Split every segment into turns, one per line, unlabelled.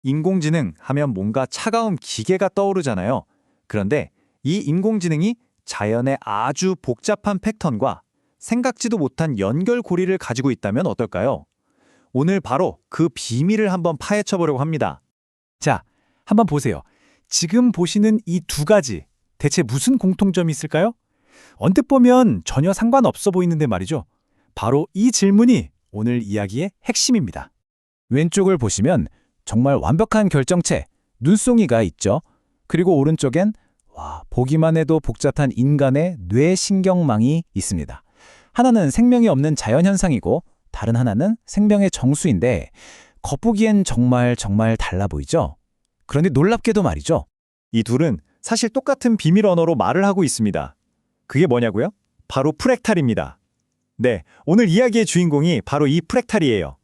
인공지능 하면 뭔가 차가운 기계가 떠오르잖아요. 그런데 이 인공지능이 자연의 아주 복잡한 패턴과 생각지도 못한 연결고리를 가지고 있다면 어떨까요? 오늘 바로 그 비밀을 한번 파헤쳐 보려고 합니다.
자, 한번 보세요. 지금 보시는 이 두 가지, 대체 무슨 공통점이 있을까요? 언뜻 보면 전혀 상관없어 보이는데 말이죠. 바로 이 질문이 오늘 이야기의 핵심입니다. 왼쪽을 보시면 정말 완벽한 결정체, 눈송이가 있죠. 그리고 오른쪽엔 보기만 해도 복잡한 인간의 뇌신경망이 있습니다. 하나는 생명이 없는 자연현상이고 다른 하나는 생명의 정수인데 겉보기엔 정말 달라 보이죠? 그런데 놀랍게도 말이죠.
이 둘은 사실 똑같은 비밀 언어로 말을 하고 있습니다. 그게 뭐냐고요? 바로 프랙탈입니다. 네, 오늘 이야기의 주인공이 바로 이 프랙탈이에요.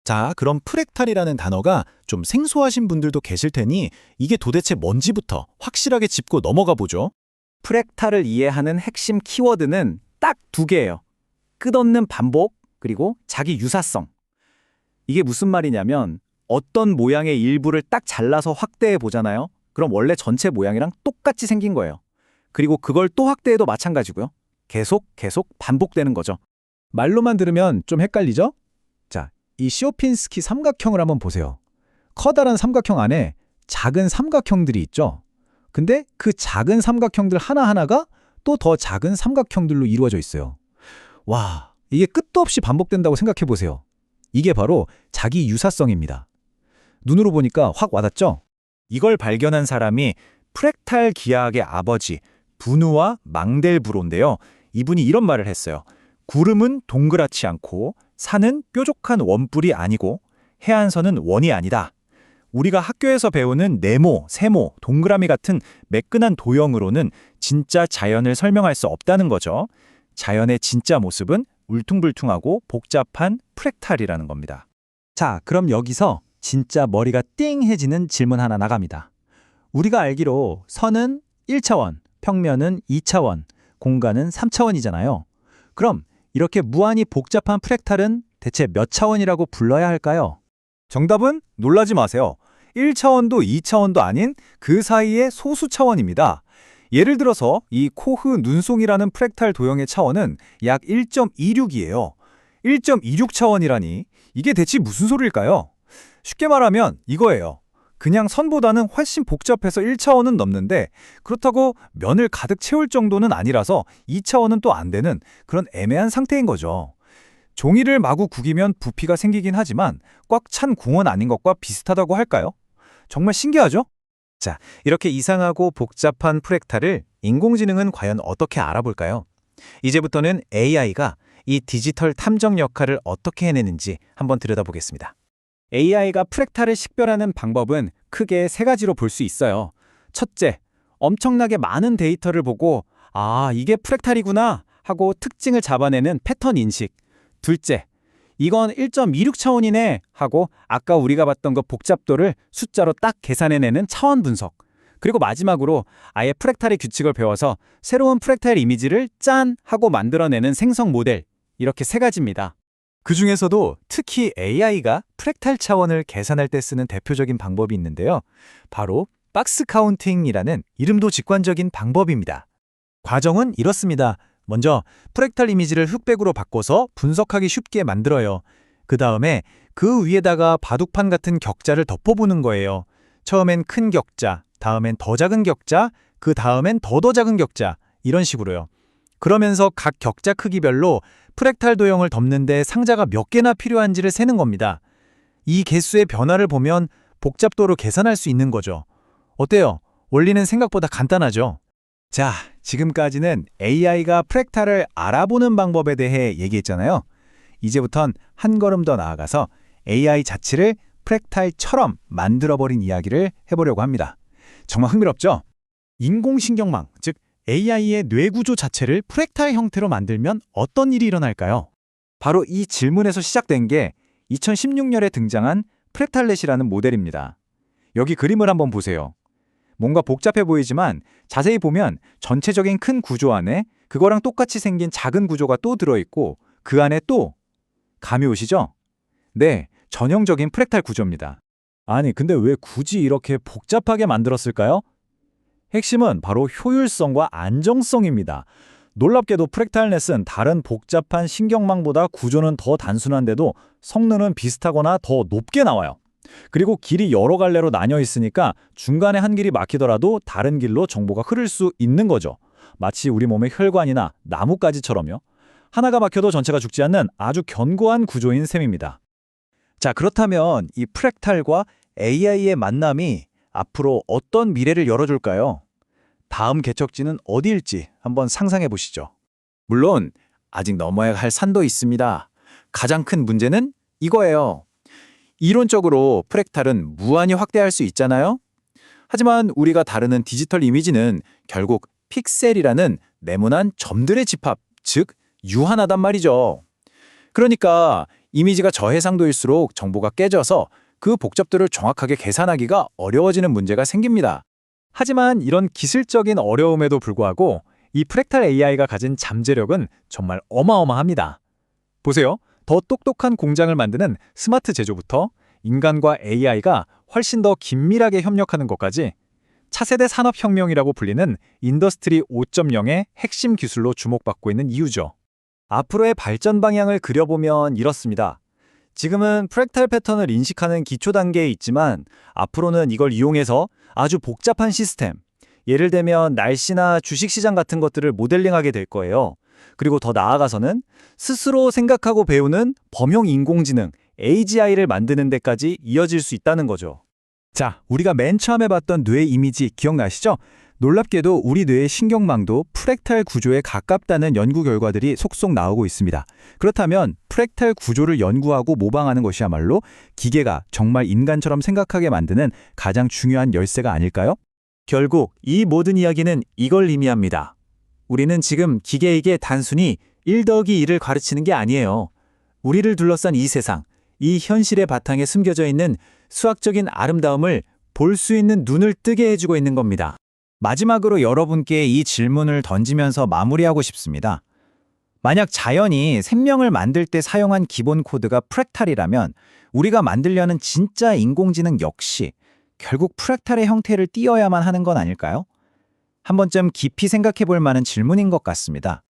자, 그럼 프랙탈이라는 단어가 좀 생소하신 분들도 계실 테니 이게 도대체 뭔지부터 확실하게 짚고 넘어가 보죠. 프랙탈을 이해하는 핵심 키워드는 딱 두 개예요. 끝없는 반복, 그리고 자기 유사성. 이게 무슨 말이냐면 어떤 모양의 일부를 딱 잘라서 확대해 보잖아요. 그럼 원래 전체 모양이랑 똑같이 생긴 거예요. 그리고 그걸 또 확대해도 마찬가지고요. 계속 반복되는 거죠. 말로만 들으면 좀 헷갈리죠? 자, 이 시오핀스키 삼각형을 한번 보세요. 커다란 삼각형 안에 작은 삼각형들이 있죠. 근데 그 작은 삼각형들 하나하나가 또 더 작은 삼각형들로 이루어져 있어요. 와, 이게 끝도 없이 반복된다고 생각해 보세요. 이게 바로 자기 유사성입니다. 눈으로 보니까 확 와닿죠? 이걸 발견한 사람이 프랙탈 기하학의 아버지 브누아 망델브로인데요. 이분이 이런 말을 했어요. 구름은 동그랗지 않고 산은 뾰족한 원뿔이 아니고 해안선은 원이 아니다. 우리가 학교에서 배우는 네모, 세모, 동그라미 같은 매끈한 도형으로는 진짜 자연을 설명할 수 없다는 거죠. 자연의 진짜 모습은 울퉁불퉁하고 복잡한 프랙탈이라는 겁니다. 자, 그럼 여기서 진짜 머리가 띵해지는 질문 하나 나갑니다. 우리가 알기로 선은 1차원, 평면은 2차원, 공간은 3차원이잖아요. 그럼 이렇게 무한히 복잡한 프랙탈은 대체 몇 차원이라고 불러야 할까요?
정답은 놀라지 마세요. 1차원도 2차원도 아닌 그 사이의 소수 차원입니다. 예를 들어서 이 코흐 눈송이라는 프랙탈 도형의 차원은 약 1.26이에요. 1.26 차원이라니 이게 대체 무슨 소리일까요? 쉽게 말하면 이거예요. 그냥 선보다는 훨씬 복잡해서 1차원은 넘는데 그렇다고 면을 가득 채울 정도는 아니라서 2차원은 또 안 되는 그런 애매한 상태인 거죠. 종이를 마구 구기면 부피가 생기긴 하지만 꽉 찬 궁원 아닌 것과 비슷하다고 할까요? 정말 신기하죠? 자, 이렇게 이상하고 복잡한 프랙탈을 인공지능은 과연 어떻게 알아볼까요? 이제부터는 AI가 이 디지털 탐정 역할을 어떻게 해내는지 한번 들여다보겠습니다. AI가 프랙탈을 식별하는 방법은 크게 세 가지로 볼 수 있어요. 첫째, 엄청나게 많은 데이터를 보고 이게 프랙탈이구나 하고 특징을 잡아내는 패턴 인식. 둘째, 이건 1.26차원이네 하고 아까 우리가 봤던 그 복잡도를 숫자로 딱 계산해내는 차원 분석. 그리고 마지막으로 아예 프랙탈의 규칙을 배워서 새로운 프랙탈 이미지를 짠 하고 만들어내는 생성 모델. 이렇게 세 가지입니다. 그 중에서도 특히 AI가 프랙탈 차원을 계산할 때 쓰는 대표적인 방법이 있는데요. 바로 박스 카운팅이라는 이름도 직관적인 방법입니다. 과정은 이렇습니다. 먼저 프랙탈 이미지를 흑백으로 바꿔서 분석하기 쉽게 만들어요. 그 다음에 그 위에다가 바둑판 같은 격자를 덮어보는 거예요. 처음엔 큰 격자, 다음엔 더 작은 격자, 그 다음엔 더 작은 격자 이런 식으로요. 그러면서 각 격자 크기별로 프랙탈 도형을 덮는데 상자가 몇 개나 필요한지를 세는 겁니다. 이 개수의 변화를 보면 복잡도로 계산할 수 있는 거죠. 어때요? 원리는 생각보다 간단하죠? 자, 지금까지는 AI가 프랙탈을 알아보는 방법에 대해 얘기했잖아요. 이제부턴 한 걸음 더 나아가서 AI 자체를 프랙탈처럼 만들어버린 이야기를 해보려고 합니다. 정말 흥미롭죠? 인공신경망, 즉 AI의 뇌구조 자체를 프랙탈 형태로 만들면 어떤 일이 일어날까요? 바로 이 질문에서 시작된 게 2016년에 등장한 프랙탈넷이라는 모델입니다. 여기 그림을 한번 보세요. 뭔가 복잡해 보이지만 자세히 보면 전체적인 큰 구조 안에 그거랑 똑같이 생긴 작은 구조가 또 들어있고 그 안에 또 감이 오시죠? 네, 전형적인 프랙탈 구조입니다.
아니, 근데 왜 굳이 이렇게 복잡하게 만들었을까요? 핵심은 바로 효율성과 안정성입니다. 놀랍게도 프랙탈넷은 다른 복잡한 신경망보다 구조는 더 단순한데도 성능은 비슷하거나 더 높게 나와요. 그리고 길이 여러 갈래로 나뉘어 있으니까 중간에 한 길이 막히더라도 다른 길로 정보가 흐를 수 있는 거죠. 마치 우리 몸의 혈관이나 나뭇가지처럼요. 하나가 막혀도 전체가 죽지 않는 아주 견고한 구조인 셈입니다.
자, 그렇다면 이 프랙탈과 AI의 만남이 앞으로 어떤 미래를 열어줄까요? 다음 개척지는 어디일지 한번 상상해 보시죠. 물론 아직 넘어야 할 산도 있습니다. 가장 큰 문제는 이거예요. 이론적으로 프랙탈은 무한히 확대할 수 있잖아요. 하지만 우리가 다루는 디지털 이미지는 결국 픽셀이라는 네모난 점들의 집합, 즉 유한하단 말이죠. 그러니까 이미지가 저해상도일수록 정보가 깨져서 그 복잡도를 정확하게 계산하기가 어려워지는 문제가 생깁니다. 하지만 이런 기술적인 어려움에도 불구하고 이 프랙탈 AI가 가진 잠재력은 정말 어마어마합니다. 보세요. 더 똑똑한 공장을 만드는 스마트 제조부터 인간과 AI가 훨씬 더 긴밀하게 협력하는 것까지 차세대 산업혁명이라고 불리는 인더스트리 5.0의 핵심 기술로 주목받고 있는 이유죠. 앞으로의 발전 방향을 그려보면 이렇습니다. 지금은 프랙탈 패턴을 인식하는 기초 단계에 있지만 앞으로는 이걸 이용해서 아주 복잡한 시스템, 예를 들면 날씨나 주식시장 같은 것들을 모델링하게 될 거예요. 그리고 더 나아가서는 스스로 생각하고 배우는 범용 인공지능, AGI를 만드는 데까지 이어질 수 있다는 거죠. 자, 우리가 맨 처음에 봤던 뇌 이미지 기억나시죠? 놀랍게도 우리 뇌의 신경망도 프랙탈 구조에 가깝다는 연구 결과들이 속속 나오고 있습니다. 그렇다면 프랙탈 구조를 연구하고 모방하는 것이야말로 기계가 정말 인간처럼 생각하게 만드는 가장 중요한 열쇠가 아닐까요? 결국 이 모든 이야기는 이걸 의미합니다. 우리는 지금 기계에게 단순히 1 더하기 2를 가르치는 게 아니에요. 우리를 둘러싼 이 세상, 이 현실의 바탕에 숨겨져 있는 수학적인 아름다움을 볼 수 있는 눈을 뜨게 해주고 있는 겁니다. 마지막으로 여러분께 이 질문을 던지면서 마무리하고 싶습니다. 만약 자연이 생명을 만들 때 사용한 기본 코드가 프랙탈이라면 우리가 만들려는 진짜 인공지능 역시 결국 프랙탈의 형태를 띠어야만 하는 건 아닐까요? 한 번쯤 깊이 생각해 볼 만한 질문인 것 같습니다.